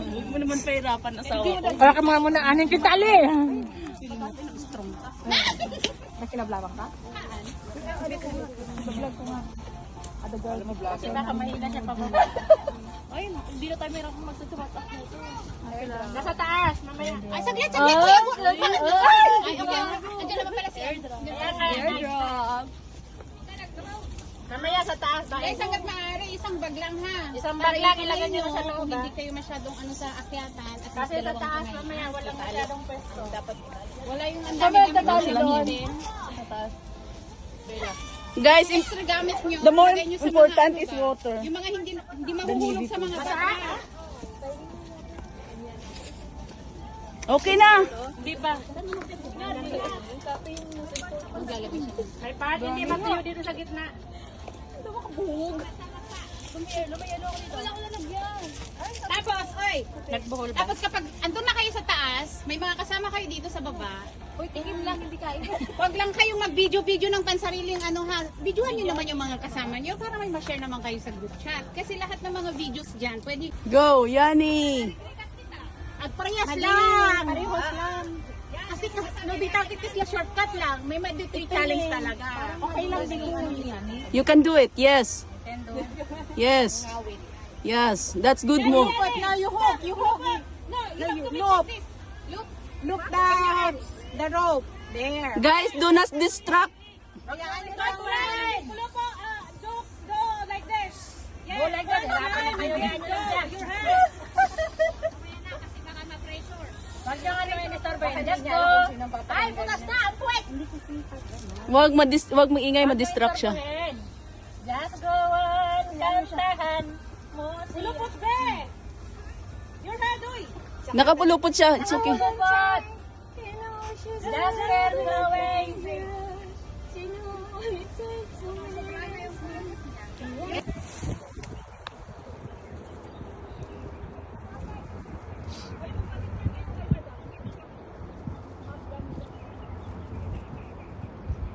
Huwag mo naman pahirapan asawa ko. Wala ka mga muna aning kita ali. Nakinablabang ka? Vlog ko nga. Kasi baka mahina siya pababa. Ay, hindi na tayo mayroon kung magsusumatak nito. Nasa taas, mamaya. Ay, saglit, saglit. Ay, okay. Andiyan naman pala si Airdrop. Airdrop. Mamaya sa taas. Guys, hanggat maaari, isang bag lang ha. Isang bag lang, ilagay nyo na sa loob, Hindi ha? kayo masyadong ano sa akyatan. At Kasi sa dalawang taas, kamay. mamaya walang masyadong pwesto. Dapat Wala yung ang Mamaya dami tatali doon. sa taas. Guys, extra gamit nyo. the more ilagay nyo sa important mga, is water. Yung mga hindi mahuhulog sa mga bata. Okay na. Hindi pa. Maglalagay siya. May part, hindi matuyo dito sa gitna. Tapos, oy, Nagbuhol ba? tapos kapag andun na kayo sa taas, may mga kasama kayo dito sa baba. Uy, tingin lang, hindi kain. Huwag lang kayong mag-video-video ng pansariling ano ha. Videohan nyo naman yung mga kasama nyo para may ma-share naman kayo sa group chat. Kasi lahat ng mga videos dyan, pwede. Go, Yani. At parehas lang! Parehas lang! Kasi no, dito kitis shortcut lang. May medyo challenge talaga. Okay lang din yung yan. You can do it. Yes. Yes. Yes. That's good move. Now you hook. You hook. No, you loop. Loop. Look the rope. There. Guys, do not distract. Go like this. Go like that. Hirapan na kayo yan. Your hand. Kasi baka ma-pressure. Wag nyo ano yung istorbo. Just go. Ay, bukas na! Ang puwet! Wag maingay, ma-distract siya. Just go on. Kantahan mo. Lupot, be! Your head, uy! Nakapulupot siya. It's okay. Lupot. Just get away.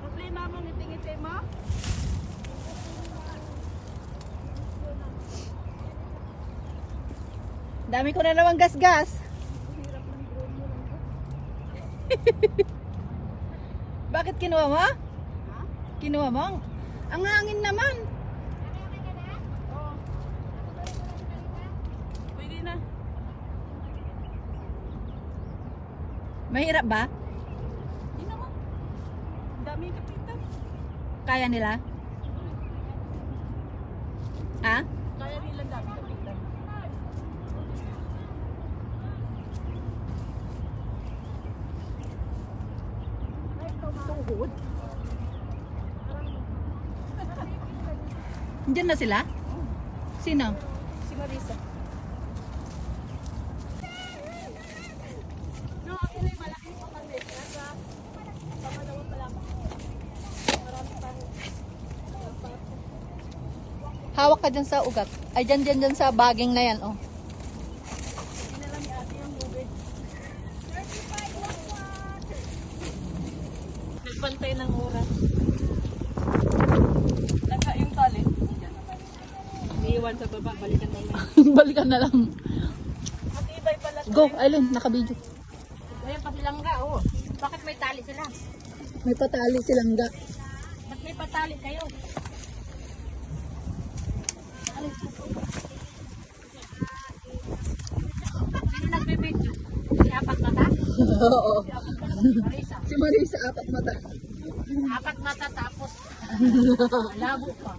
Problema mo, ngiti-ngiti mo? Dami ko na naman gas-gas. Bakit kinuha mo? Kinuha mo? Ang hangin naman. Pwede na. Mahirap ba? Hindi naman. Dami kapitan. Kaya nila? Ha? Kaya nilang dami kapitan. Tuhod. Diyan na sila? Sino? Si Marisa. Hawak ka dyan sa ugat. Ay, dyan sa baging na yan, oh. Nagbantay ng oras. Naka yung tali. Iniiwan sa baba, balikan na lang. Balikan na lang. Matibay pala. Go, Aileen, nakabidyo. Ayan pa silang ga, oh. Bakit may tali sila? May patali silang ga. Ba't may patali kayo? Sino nagbibidyo? Si Apat Mata? Oo. Marisa. Si Marisa, apat mata. Apat Mata tapos labo pa.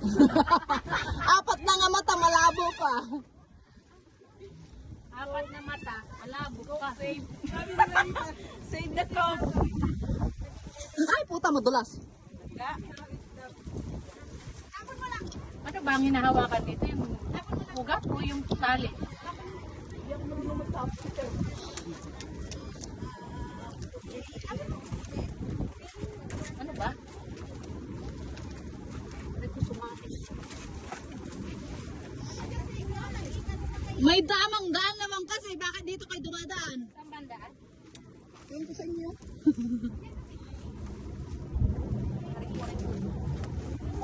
Apat na nga mata, malabo pa. Apat na mata, labo pa. Save the cost. Ay, puta, madulas. Ano ba ang hinahawakan dito? Yung ugat o yung tali? Ano ba? May damang daan naman kasi. Bakit dito kayo dumadaan? Saan bandaan? Yung sa inyo.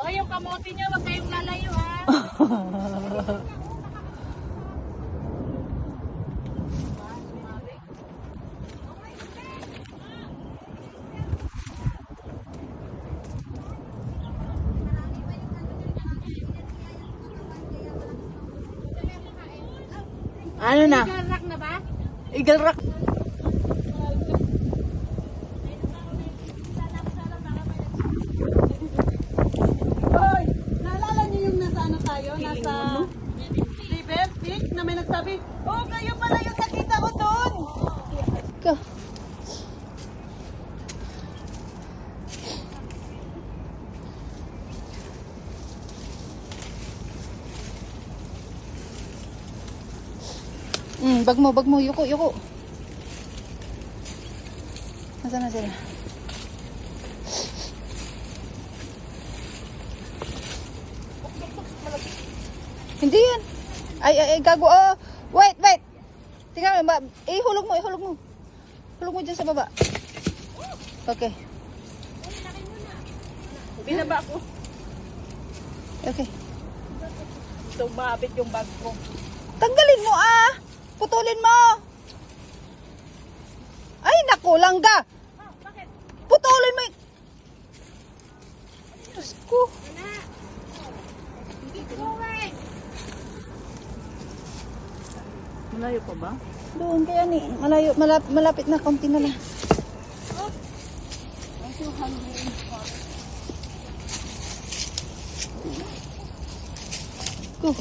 O yung kamote niya, wag kayong lalayo ha. Ano na? Rock na ba? Eagle Rock. Hoy, naalala niyo yung nasa ano tayo? Nasa River Peak na may nagsabi, oh, kayo pala yung nakita ko doon. Ka. Bag mo, yuko, yuko. Nasaan na sila? Hindi yan. Ay, gago. Oh, wait. Tingnan mo, ihulog mo. Hulog mo dyan sa baba. Okay. Binaba ko. Okay. Sumabit yung bag ko. Tanggalin mo Putulin mo. Ay, naku, langga. Putulin mo. Diyos ko. Malayo pa ba? Doon kaya ni. Malapit na. Kaunti na lang. Go.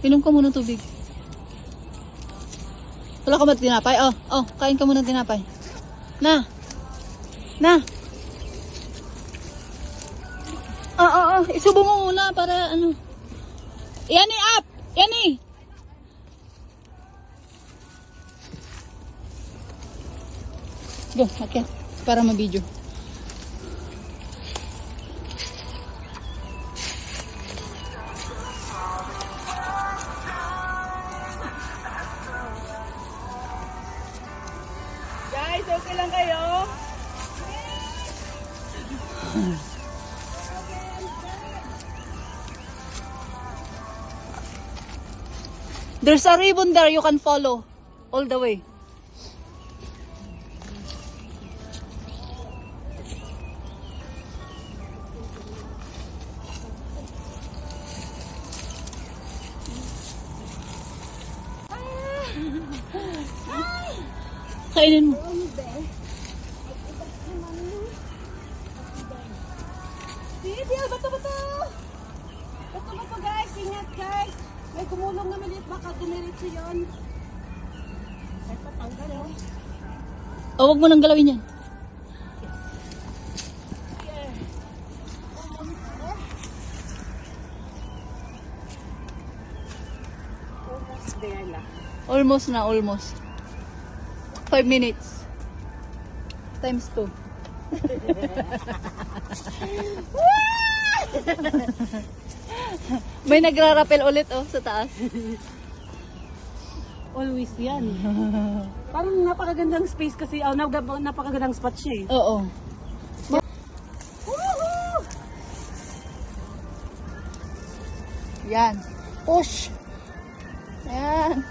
Inom ka muna ng tubig. Wala ka ba tinapay? Oh, kain ka muna ng tinapay. Na. Isubo mo muna para ano. Yan up! Yan Go, okay. Para ma-video. Guys, okay lang kayo? There's a ribbon there you can follow all the way. Kainin mo. Bato, guys. Ingat, guys. May gumulong na maliit. Baka dumiritso yun. Ay, patanggal, oh. Wag mo nang galawin yan. Almost na, almost. 5 minutes. Times 2. May nagrarapel ulit sa taas. Always yan. Parang napakagandang space kasi, napakagandang spot siya eh. Oo. Yan. Push. Yan.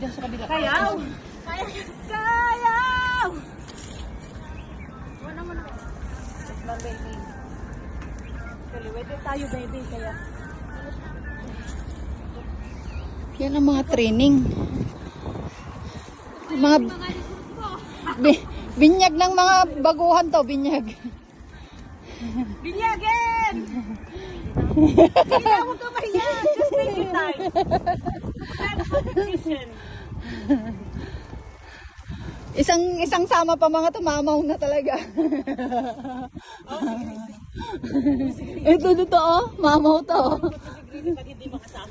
Diyan sa kabila. Kayaw! Kayaw! baby. Kaliwede tayo, baby, kaya. Yan ang mga training. Mga binyag ng mga baguhan to, binyag. Binyagin! Hindi na ako kapahiya. Just training time. That's competition. Isang sama pa mga tumamaw na talaga. Ito, mamaw to. Pag hindi makasama.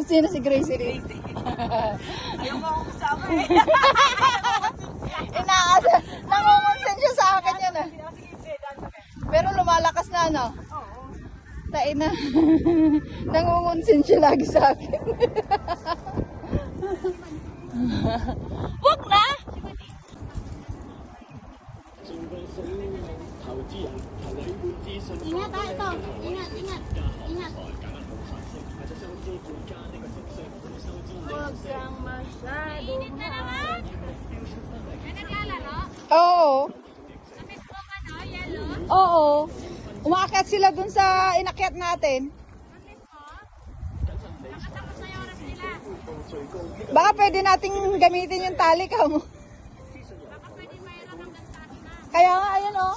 Sino si Gracie? Ayaw mo akong kasama eh. Inaasa. Nangungonsen siya sa akin yan ah. Pero lumalakas na ano? Oo. Tain na. Nangungonsen siya lagi sa akin. Wag na! Ingat ha, ito. Ingat, ingat. Ingat. Huwag kang masyado. Init na naman. Yan naglalaro. Oo. Sa Facebook ano, yellow. Oo. Umaakyat sila dun sa inakyat natin. Nakatapos na yung oras nila. Baka pwede nating gamitin yung tali ka mo. Baka pwede mayroon hanggang sa atin na. Kaya nga, ayun oh.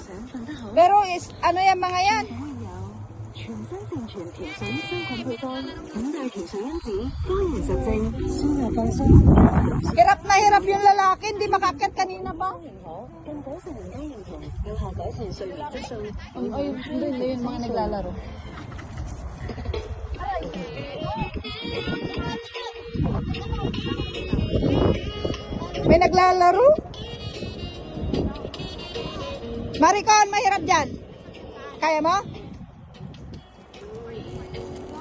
Pero is, ano yan mga yan?全新性全甜水雙菌配方，五大甜水因子，多元實證，舒壓放鬆，Hirap na hirap yung lalaki, hindi makakyat kanina ba? 認可，更保證人家認同，有效改善睡眠質素。 Ay, hindi yung mga naglalaro. May naglalaro? Maricon, mahirap dyan. Kaya mo?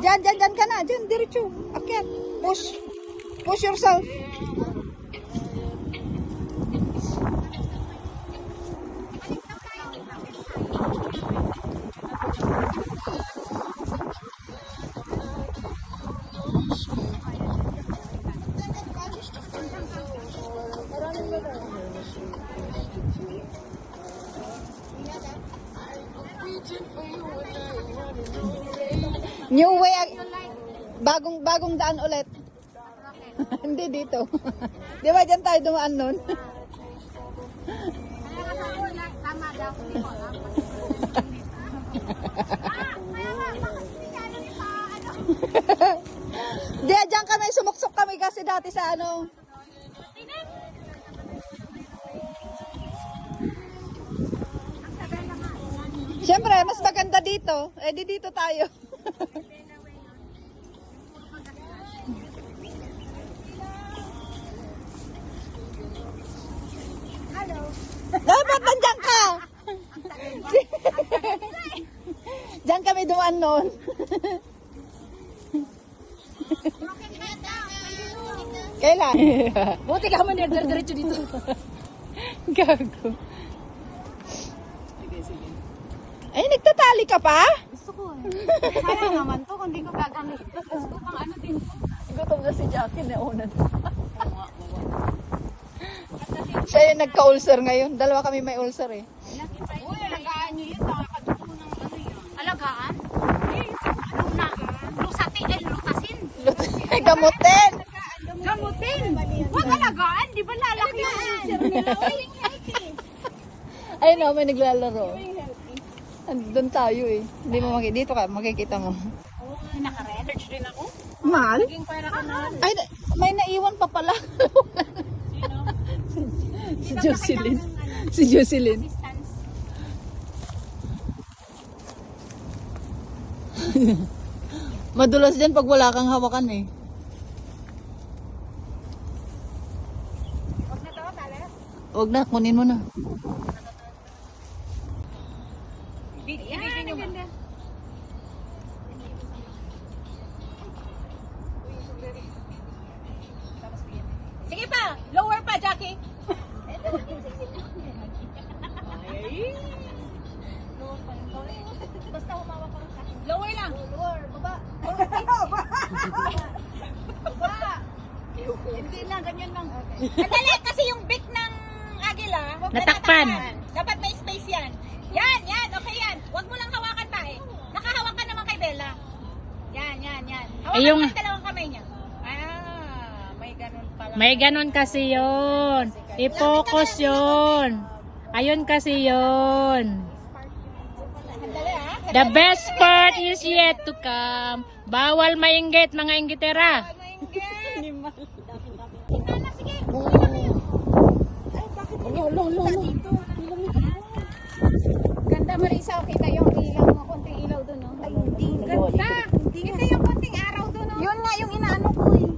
Dyan ka na. Dyan, diretso. Akyat. Push. Push yourself. New way. Bagong daan ulit. Hindi dito. Di ba dyan tayo dumaan nun? Tama daw. Hindi ko alam. Kaya nga, bakit hindi ano niyo pa, ano? Di, dyan kami, sumuksok kami kasi dati sa ano. Siyempre, mas maganda dito. Eh, di dito tayo. Dapat nandiyan ka. Diyan kami dumaan noon. Kailan? Buti ka man diretso dito. Gago. Ay, nagtatali ka pa? Gusto ko eh. Sayang naman to kung di ko gagamit. Gusto ko pang ano din. Gutom na si Jackie na una. Siya yung nagka-ulcer ngayon. Dalawa kami may ulcer eh. Uy, alagaan nyo yun. Nakakadugo ng ano yun. Alagaan? Ano na? Lutasin. Gamutin! Gamutin. Huwag alagaan. Di ba lalaki yung ulcer nila? Ayun na, may naglalaro. Doon tayo eh. Hindi mo makikita. Dito ka, makikita mo. Naka-research din ako. Mahal? Naging pera ka na. Ay, may naiwan pa pala. Si Jocelyn. Si Jocelyn. Distance. Madulas din pag wala kang hawakan eh. Huwag na to, tala. Huwag na, kunin mo na. Yan, ang ganda. Sige pa, lower pa, Jackie. Basta humawa ka lang sa akin. Lower lang. Lower, baba. Baba. Hindi lang, ganyan lang. Andali, kasi yung beak ng agila, Natakpan. Dapat may space yan. Yan, okay yan. Huwag mo lang hawakan pa eh. Nakahawak ka naman kay Bella. Yan. Hawakan Eh, yung- mo ang dalawang kamay niya. May ganun pala. May ganon kasi yon. I-focus yon. Ayun kasi yon. Sandali ha. The best part is yet to come. Bawal mainggit mga inggitera. Ganda Marisa, kita yung ilaw mo, konting ilaw doon, no? Ay, hindi. Ganda. Kita yung konting araw doon, no? Yun nga yung inaano ko eh.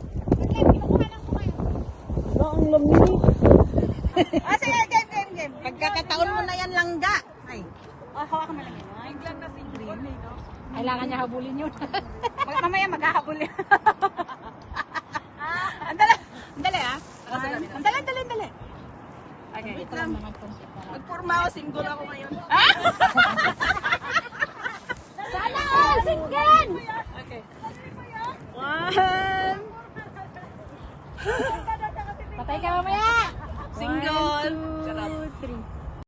Ah, sige, game. Pagkakataon mo na yan langga. Ay. Oh, hawakan mo lang yan. Ay, lang na si Green. Kailangan niya habulin yun. Mamaya maghahabol yan. Andali. Andali ah. Andali. Okay, wait lang. Magpurma ako, single ako ngayon. Sana all singgan! Okay. Patay ka mamaya. Single. 1, 2, 3.